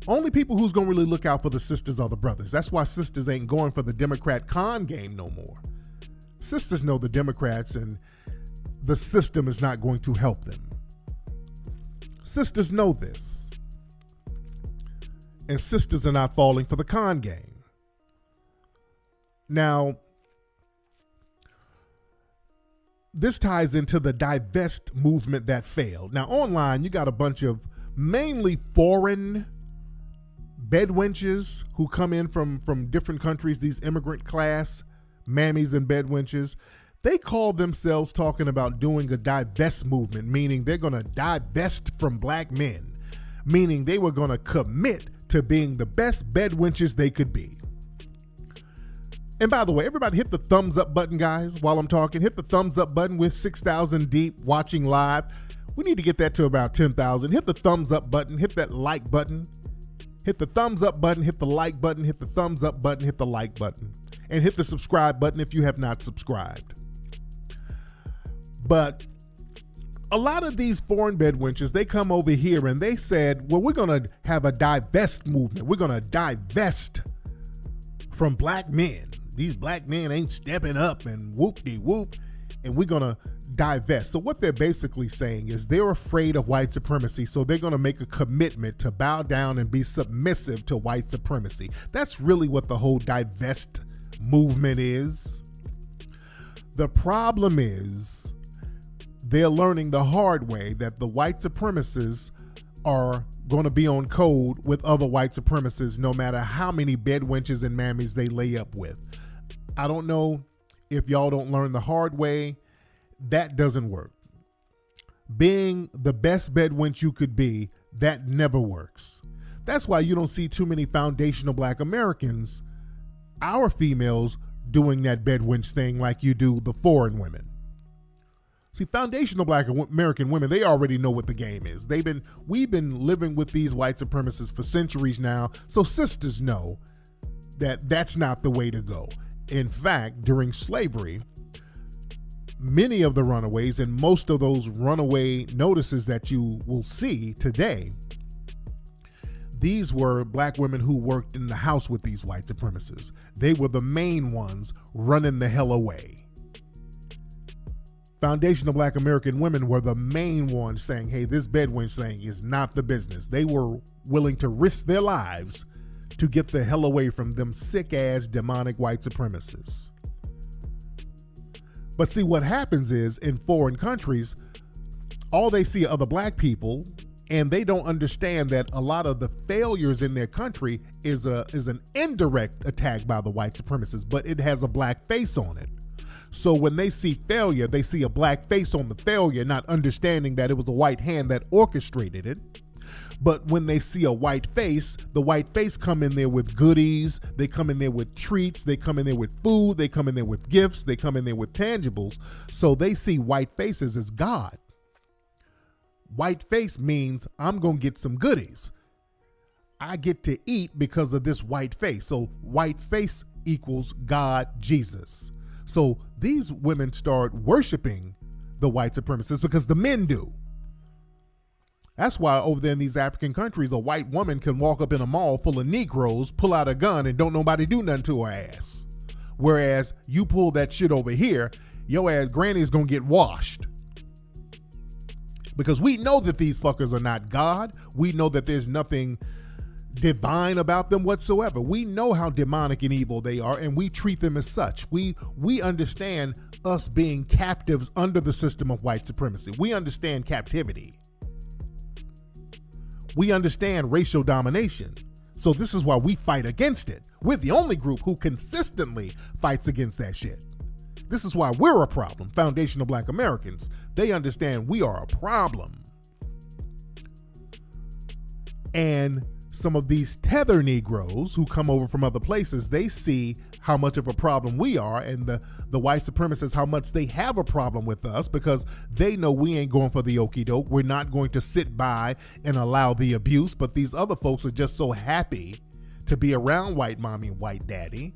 Only people who's going to really look out for the sisters are the brothers. That's why sisters ain't going for the Democrat con game no more. Sisters know the Democrats and the system is not going to help them. Sisters know this. And sisters are not falling for the con game. Now, this ties into the Divest movement that failed. Now, online, you got a bunch of mainly foreign bedwenches who come in from different countries, these immigrant class mammies and bedwenches. They call themselves talking about doing a divest movement, meaning they're going to divest from black men, meaning they were going to commit to being the best bedwenches they could be. And by the way, everybody hit the thumbs up button, guys, while I'm talking. Hit the thumbs up button. With 6,000 deep watching live. We need to get that to about 10,000. Hit the thumbs up button. Hit that like button. Hit the thumbs up button. Hit the like button. Hit the thumbs up button. Hit the like button. And hit the subscribe button if you have not subscribed. But a lot of these foreign bedwenches, they come over here and they said, well, we're going to have a divest movement. We're going to divest from black men. These black men ain't stepping up and whoop-de-whoop, and we're going to divest. So what they're basically saying is they're afraid of white supremacy, so they're going to make a commitment to bow down and be submissive to white supremacy. That's really what the whole divest movement is. The problem is they're learning the hard way that the white supremacists are going to be on code with other white supremacists no matter how many bedwenches and mammies they lay up with. I don't know if y'all don't learn the hard way. That doesn't work. Being the best bedwench you could be, that never works. That's why you don't see too many foundational black Americans, our females, doing that bedwench thing like you do the foreign women. See, foundational black American women, they already know what the game is. We've been living with these white supremacists for centuries now, so sisters know that that's not the way to go. In fact, during slavery, many of the runaways and most of those runaway notices that you will see today, these were black women who worked in the house with these white supremacists. They were the main ones running the hell away. Foundational black American women were the main ones saying, hey, this bedwench thing is not the business. They were willing to risk their lives to get the hell away from them sick-ass demonic white supremacists. But see, what happens is in foreign countries, all they see are other black people, and they don't understand that a lot of the failures in their country is an indirect attack by the white supremacists, but it has a black face on it. So when they see failure, they see a black face on the failure, not understanding that it was a white hand that orchestrated it. But when they see a white face, the white face come in there with goodies, they come in there with treats, they come in there with food, they come in there with gifts, they come in there with tangibles. So they see white faces as God. White face means I'm going to get some goodies. I get to eat because of this white face. So white face equals God, Jesus. So these women start worshiping the white supremacists because the men do. That's why over there in these African countries, a white woman can walk up in a mall full of Negroes, pull out a gun, and don't nobody do nothing to her ass. Whereas you pull that shit over here, your ass granny's gonna get washed. Because we know that these fuckers are not God. We know that there's nothing divine about them whatsoever. We know how demonic and evil they are, and we treat them as such. We understand us being captives under the system of white supremacy. We understand captivity. We understand racial domination. So this is why we fight against it. We're the only group who consistently fights against that shit. This is why we're a problem. Foundational black Americans, they understand we are a problem. And some of these tether Negroes who come over from other places, they see how much of a problem we are, and the white supremacists, how much they have a problem with us, because they know we ain't going for the okie doke. We're not going to sit by and allow the abuse, but these other folks are just so happy to be around white mommy and white daddy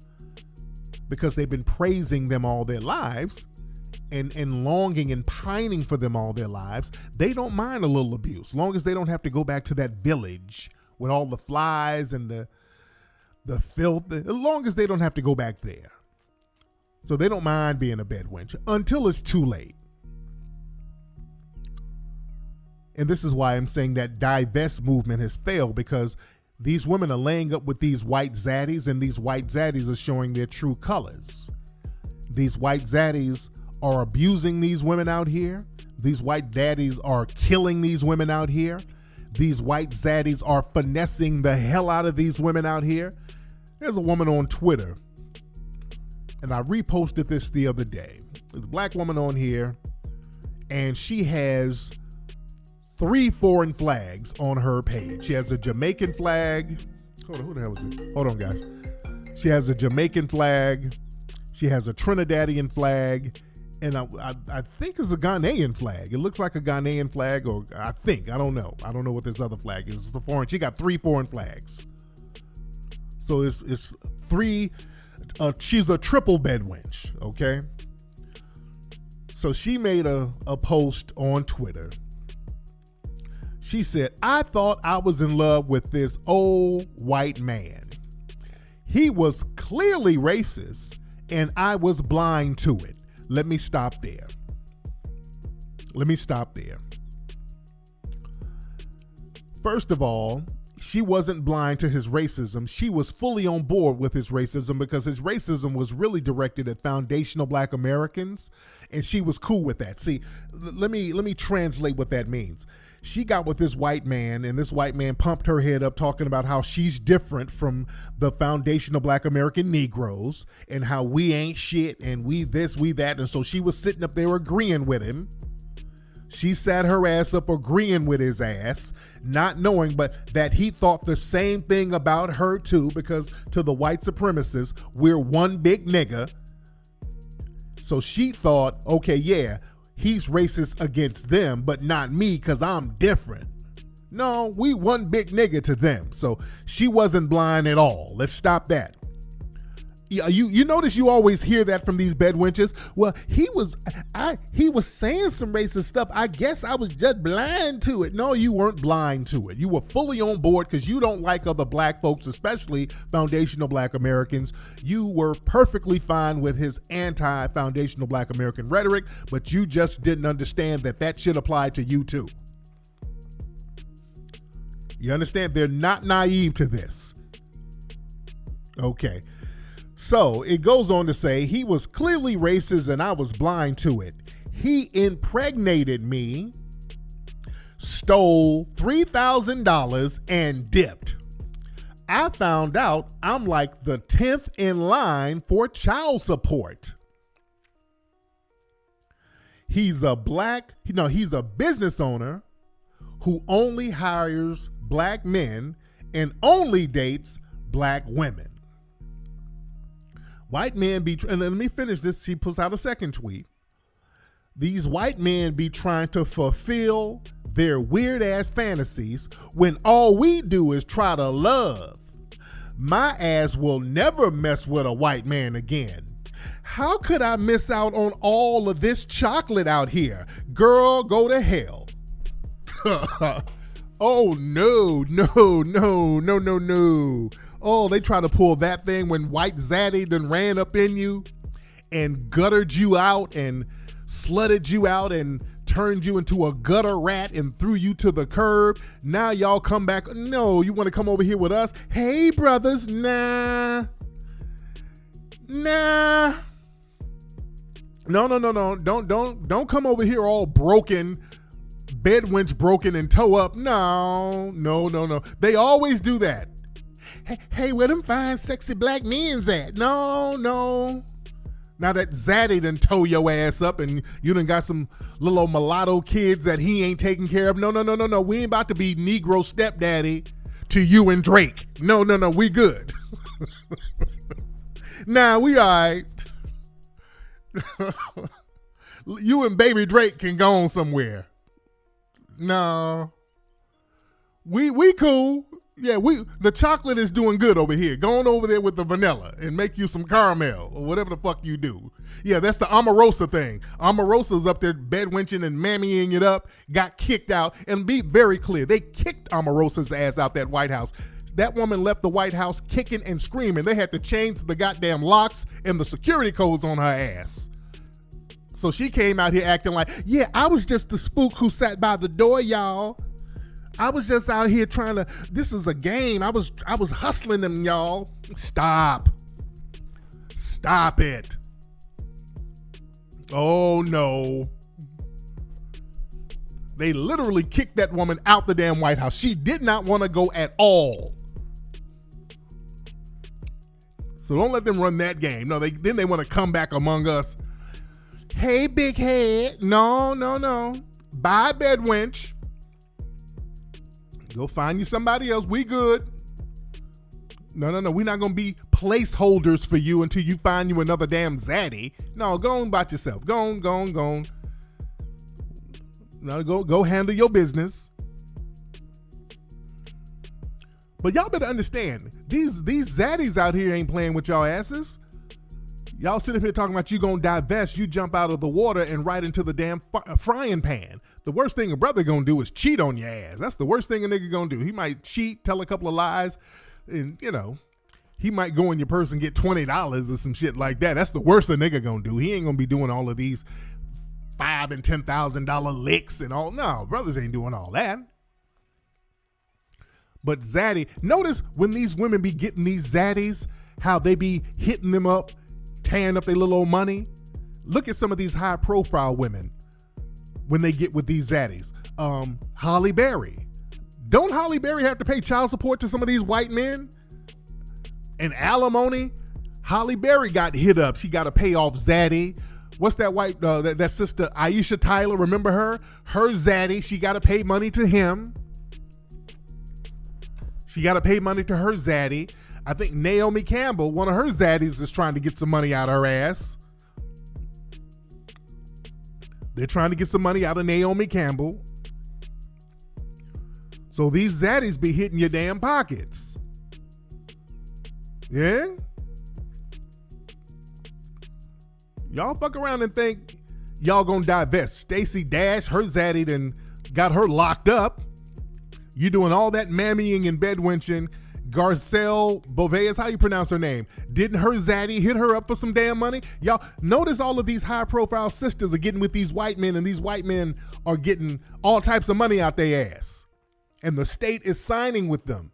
because they've been praising them all their lives and longing and pining for them all their lives. They don't mind a little abuse, long as they don't have to go back to that village with all the flies and the filth, as long as they don't have to go back there. So they don't mind being a bedwench until it's too late. And this is why I'm saying that divest movement has failed, because these women are laying up with these white zaddies, and these white zaddies are showing their true colors. These white zaddies are abusing these women out here. These white daddies are killing these women out here. These white zaddies are finessing the hell out of these women out here. There's a woman on Twitter, and I reposted this the other day. There's a black woman on here, and she has 3 foreign flags on her page. She has a Jamaican flag. Hold on, who the hell is it? Hold on, guys. She has a Jamaican flag. She has a Trinidadian flag. And I think it's a Ghanaian flag. It looks like a Ghanaian flag, or I don't know. I don't know what this other flag is. It's a foreign. She got 3 foreign flags. So it's 3. She's a triple bedwench, okay? So she made a post on Twitter. She said, I thought I was in love with this old white man. He was clearly racist, and I was blind to it. Let me stop there. First of all, she wasn't blind to his racism. She was fully on board with his racism because his racism was really directed at foundational Black Americans, and she was cool with that. See, let me translate what that means. She got with this white man, and this white man pumped her head up talking about how she's different from the foundational Black American Negroes and how we ain't shit and we this, we that. And so she was sitting up there agreeing with him. She sat her ass up agreeing with his ass, not knowing but that he thought the same thing about her too, because to the white supremacists, we're one big nigga. So she thought, okay, yeah, he's racist against them, but not me because I'm different. No, we one big nigga to them. So she wasn't blind at all. Let's stop that. You notice you always hear that from these bedwenches. Well, he was saying some racist stuff. I guess I was just blind to it. No, you weren't blind to it. You were fully on board because you don't like other Black folks, especially foundational Black Americans. You were perfectly fine with his anti-foundational Black American rhetoric, but you just didn't understand that shit applied to you too. You understand? They're not naive to this. Okay. So it goes on to say he was clearly racist and I was blind to it. He impregnated me, stole $3,000 and dipped. I found out I'm like the 10th in line for child support. He's a business owner who only hires Black men and only dates Black women. White men be, and let me finish this. She puts out a second tweet. These white men be trying to fulfill their weird ass fantasies when all we do is try to love. My ass will never mess with a white man again. How could I miss out on all of this chocolate out here? Girl, go to hell. Oh, no. Oh, they try to pull that thing when white zaddy done ran up in you and guttered you out and slutted you out and turned you into a gutter rat and threw you to the curb. Now y'all come back. No, you want to come over here with us? Hey, brothers. Nah. No. Don't come over here all broken, bedwench broken and toe up. No. They always do that. Hey, where them fine, sexy Black men's at? No. Now that Zaddy done tow your ass up and you done got some little old mulatto kids that he ain't taking care of. No. We ain't about to be Negro stepdaddy to you and Drake. No. We good. Nah, we all right. You and baby Drake can go on somewhere. No. We cool. Yeah, the chocolate is doing good over here. Go on over there with the vanilla and make you some caramel or whatever the fuck you do. Yeah, that's the Omarosa thing. Omarosa's up there bedwenching and mammying it up, got kicked out. And be very clear, they kicked Omarosa's ass out that White House. That woman left the White House kicking and screaming. They had to change the goddamn locks and the security codes on her ass. So she came out here acting like, yeah, I was just the spook who sat by the door, y'all. I was just out here trying to, this is a game. I was hustling them, y'all. Stop it. Oh no. They literally kicked that woman out the damn White House. She did not want to go at all. So don't let them run that game. No, then they want to come back among us. Hey, big head. No. Bye, bedwench. Go find you somebody else. We good. No. We're not going to be placeholders for you until you find you another damn zaddy. No, go on about yourself. Go on. No, go handle your business. But y'all better understand, these zaddies out here ain't playing with y'all asses. Y'all sit up here talking about you gonna divest, you jump out of the water and right into the damn frying pan. The worst thing a brother gonna do is cheat on your ass. That's the worst thing a nigga gonna do. He might cheat, tell a couple of lies, and he might go in your purse and get $20 or some shit like that. That's the worst a nigga gonna do. He ain't gonna be doing all of these $5,000 and $10,000 licks and all. No, brothers ain't doing all that. But zaddy, notice when these women be getting these zaddies, how they be hitting them up, tearing up their little old money. Look at some of these high profile women when they get with these zaddies. Holly Berry. Don't Holly Berry have to pay child support to some of these white men? And alimony? Holly Berry got hit up. She got to pay off zaddy. What's that white, that sister, Aisha Tyler, remember her? Her zaddy, she got to pay money to him. She got to pay money to her zaddy. I think Naomi Campbell, one of her zaddies, is trying to get some money out of her ass. They're trying to get some money out of Naomi Campbell. So these zaddies be hitting your damn pockets. Yeah? Y'all fuck around and think y'all gonna divest. Stacey Dash, her zaddy done got her locked up. You doing all that mammying and bedwenching. Garcelle Beauvais is how you pronounce her name. Didn't her zaddy hit her up for some damn money? Y'all notice all of these high profile sisters are getting with these white men, and these white men are getting all types of money out their ass. And the state is siding with them.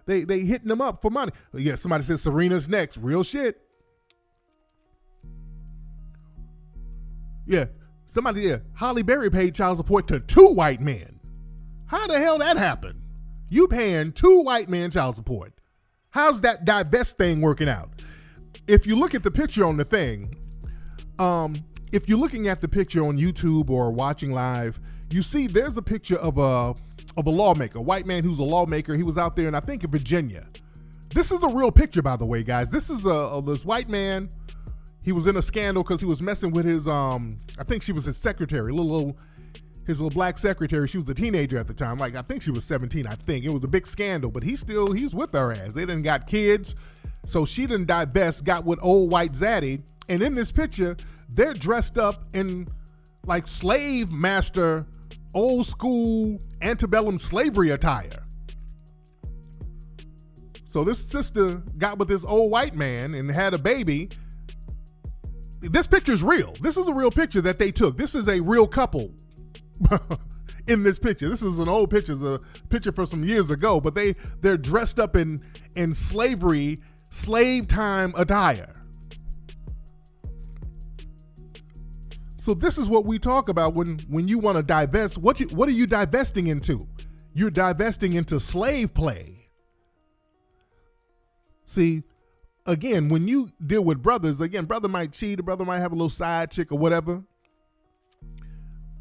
They hitting them up for money. Yeah, somebody said Serena's next. Real shit. Yeah, Holly Berry paid child support to 2 white men. How the hell that happened? You paying 2 white men child support. How's that divest thing working out? If you look at the picture on the thing, if you're looking at the picture on YouTube or watching live, you see there's a picture of a lawmaker, a white man who's a lawmaker. He was out there in, I think, in Virginia. This is a real picture, by the way, guys. This is this white man. He was in a scandal because he was messing with his, I think she was his secretary, his little black secretary. She was a teenager at the time. Like, I think she was 17, I think. It was a big scandal, but he's with her ass. They done got kids. So she done divest, got with old white zaddy. And in this picture, they're dressed up in like slave master, old school antebellum slavery attire. So this sister got with this old white man and had a baby. This picture's real. This is a real picture that they took. This is a real couple in this picture. This is an old picture. It's a picture from some years ago, but they're dressed up in slavery, slave time attire. So this is what we talk about when you want to divest. What are you divesting into? You're divesting into slave play. See, again, when you deal with brothers, again, brother might cheat, a brother might have a little side chick or whatever.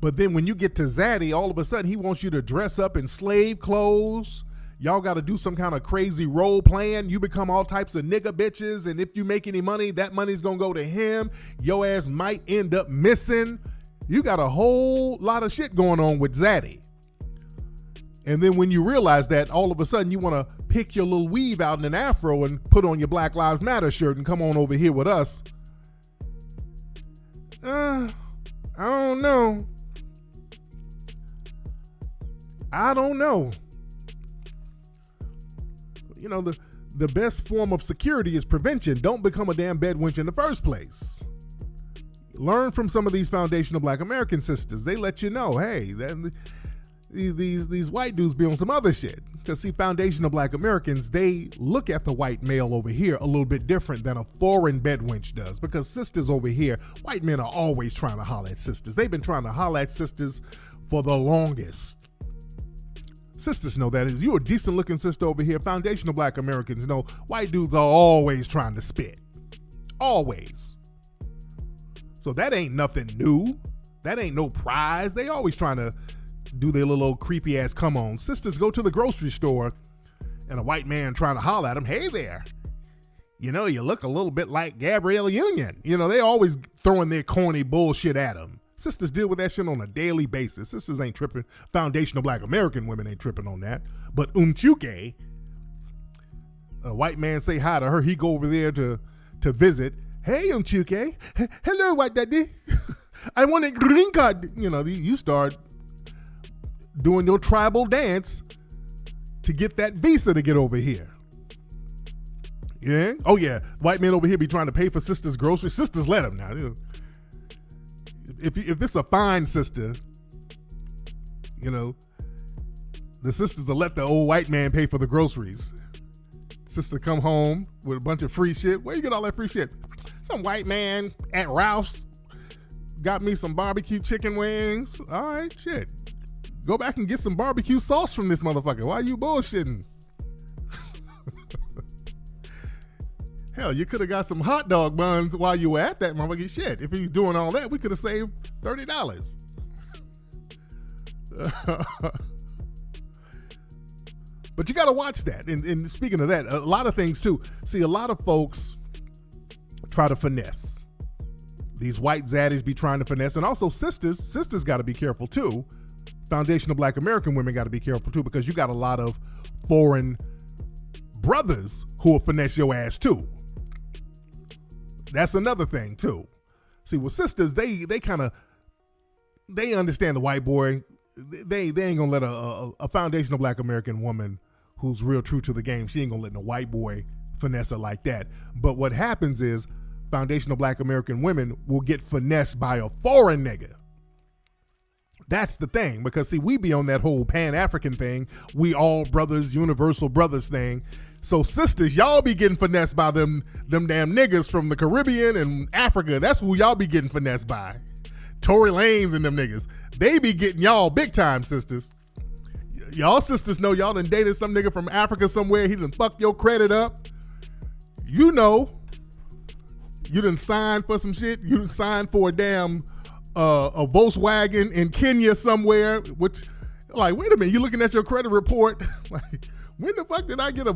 But then when you get to zaddy, all of a sudden he wants you to dress up in slave clothes. Y'all got to do some kind of crazy role playing. You become all types of nigga bitches. And if you make any money, that money's going to go to him. Your ass might end up missing. You got a whole lot of shit going on with zaddy. And then when you realize that, all of a sudden you want to pick your little weave out in an afro and put on your Black Lives Matter shirt and come on over here with us. I don't know. You know, the best form of security is prevention. Don't become a damn bedwench in the first place. Learn from some of these foundational Black American sisters. They let you know, hey, these white dudes be on some other shit. Because see, foundational Black Americans, they look at the white male over here a little bit different than a foreign bedwench does. Because sisters over here, white men are always trying to holler at sisters. They've been trying to holler at sisters for the longest. Sisters know that. If you're a decent looking sister over here, foundational Black Americans know white dudes are always trying to spit. Always. So that ain't nothing new. That ain't no prize. They always trying to do their little old creepy ass come on. Sisters go to the grocery store and a white man trying to holler at them, hey there. You know, you look a little bit like Gabrielle Union. You know, they always throwing their corny bullshit at them. Sisters deal with that shit on a daily basis. Sisters ain't tripping. Foundational Black American women ain't tripping on that. But Umchuke, a white man say hi to her. He go over there to visit. Hey, Umchuke. Hello, white daddy. I want a green card. You know, you start doing your tribal dance to get that visa to get over here. Yeah? Oh, yeah. White men over here be trying to pay for sisters' groceries. Sisters let them now. You know. If it's a fine sister, you know, The sisters will let the old white man pay for the groceries. Sister come home with a bunch of free shit. Where you get all that free shit? Some white man at Ralph's got me some barbecue chicken wings. All right, shit. Go back and get some barbecue sauce from this motherfucker. Why you bullshitting? Hell, you could have got some hot dog buns while you were at that motherfucker. Shit, if he's doing all that, we could have saved $30. But you got to watch that. And speaking of that, a lot of things too. See, a lot of folks try to finesse. These white zaddies be trying to finesse. And also sisters got to be careful too. Foundational Black American women got to be careful too, because you got a lot of foreign brothers who will finesse your ass too. That's another thing too. See, with sisters, they understand the white boy. They ain't gonna let a foundational Black American woman who's real true to the game, she ain't gonna let no white boy finesse her like that. But what happens is foundational Black American women will get finessed by a foreign nigga. That's the thing, because see, we be on that whole Pan-African thing, we all brothers, universal brothers thing. So sisters, y'all be getting finessed by them damn niggas from the Caribbean and Africa. That's who y'all be getting finessed by. Tory Lanez and them niggas. They be getting y'all big time, sisters. Y'all sisters know y'all done dated some nigga from Africa somewhere. He done fucked your credit up. You know. You done signed for some shit. You done signed for a damn a Volkswagen in Kenya somewhere. Which, like, wait a minute. You looking at your credit report. Like, when the fuck did I get a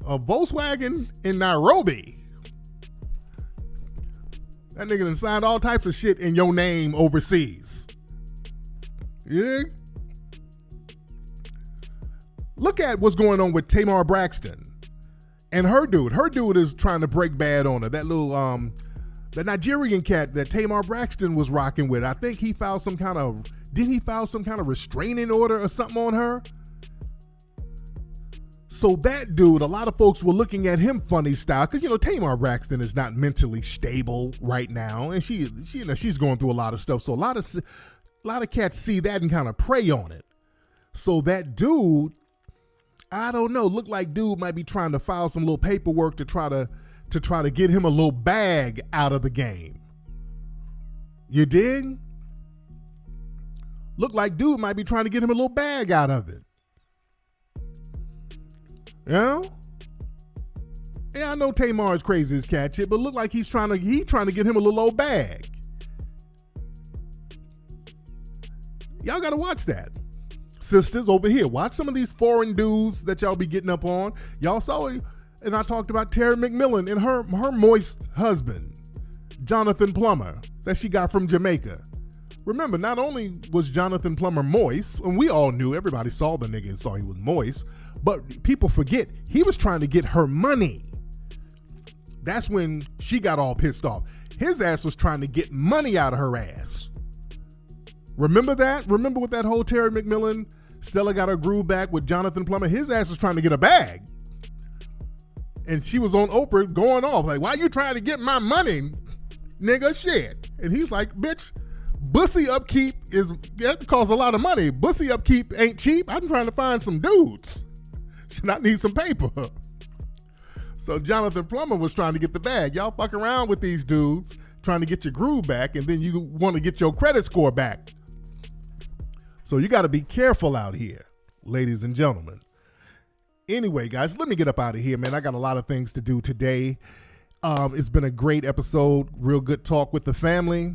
Volkswagen in Nairobi? That nigga done signed all types of shit in your name overseas. Yeah. Look at what's going on with Tamar Braxton and her dude. Her dude is trying to break bad on her. That little the Nigerian cat that Tamar Braxton was rocking with. I think he filed some kind of restraining order or something on her? So that dude, a lot of folks were looking at him funny style, because, you know, Tamar Braxton is not mentally stable right now, and she you know, she's going through a lot of stuff. So a lot of cats see that and kind of prey on it. So that dude, I don't know, looked like dude might be trying to file some little paperwork to try to get him a little bag out of the game. You dig? Look like dude might be trying to get him a little bag out of it. Yeah, I know Tamar is crazy as cat shit, but look like he's trying to get him a little old bag. Y'all gotta watch that. Sisters over here, watch some of these foreign dudes that y'all be getting up on. Y'all saw it, and I talked about Tariq McMillan and her moist husband, Jonathan Plummer, that she got from Jamaica. Remember, not only was Jonathan Plummer moist, and we all knew, everybody saw the nigga and saw he was moist, but people forget, he was trying to get her money. That's when she got all pissed off. His ass was trying to get money out of her ass. Remember that? Remember with that whole Tariq McMillan, Stella got her groove back with Jonathan Plummer? His ass was trying to get a bag. And she was on Oprah going off, like, why you trying to get my money, nigga? Shit. And he's like, bitch, bussy upkeep that costs a lot of money. Bussy upkeep ain't cheap. I'm trying to find some dudes. Should I need some paper? So Jonathan Plummer was trying to get the bag. Y'all fuck around with these dudes trying to get your groove back, and then you want to get your credit score back. So you got to be careful out here, ladies and gentlemen. Anyway, guys, let me get up out of here, man. I got a lot of things to do today. It's been a great episode. Real good talk with the family.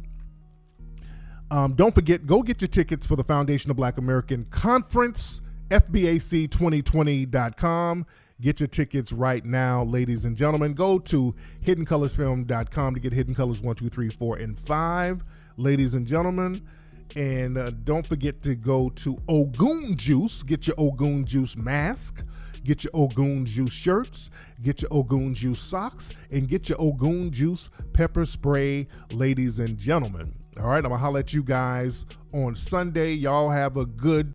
Don't forget, go get your tickets for the Foundation of Black American Conference, FBAC2020.com. Get your tickets right now, ladies and gentlemen. Go to hiddencolorsfilm.com to get Hidden Colors 1, 2, 3, 4, and 5, ladies and gentlemen. And don't forget to go to Ogun Juice. Get your Ogun Juice mask. Get your Ogun Juice shirts. Get your Ogun Juice socks. And get your Ogun Juice pepper spray, ladies and gentlemen. All right, I'm going to holler at you guys on Sunday. Y'all have a good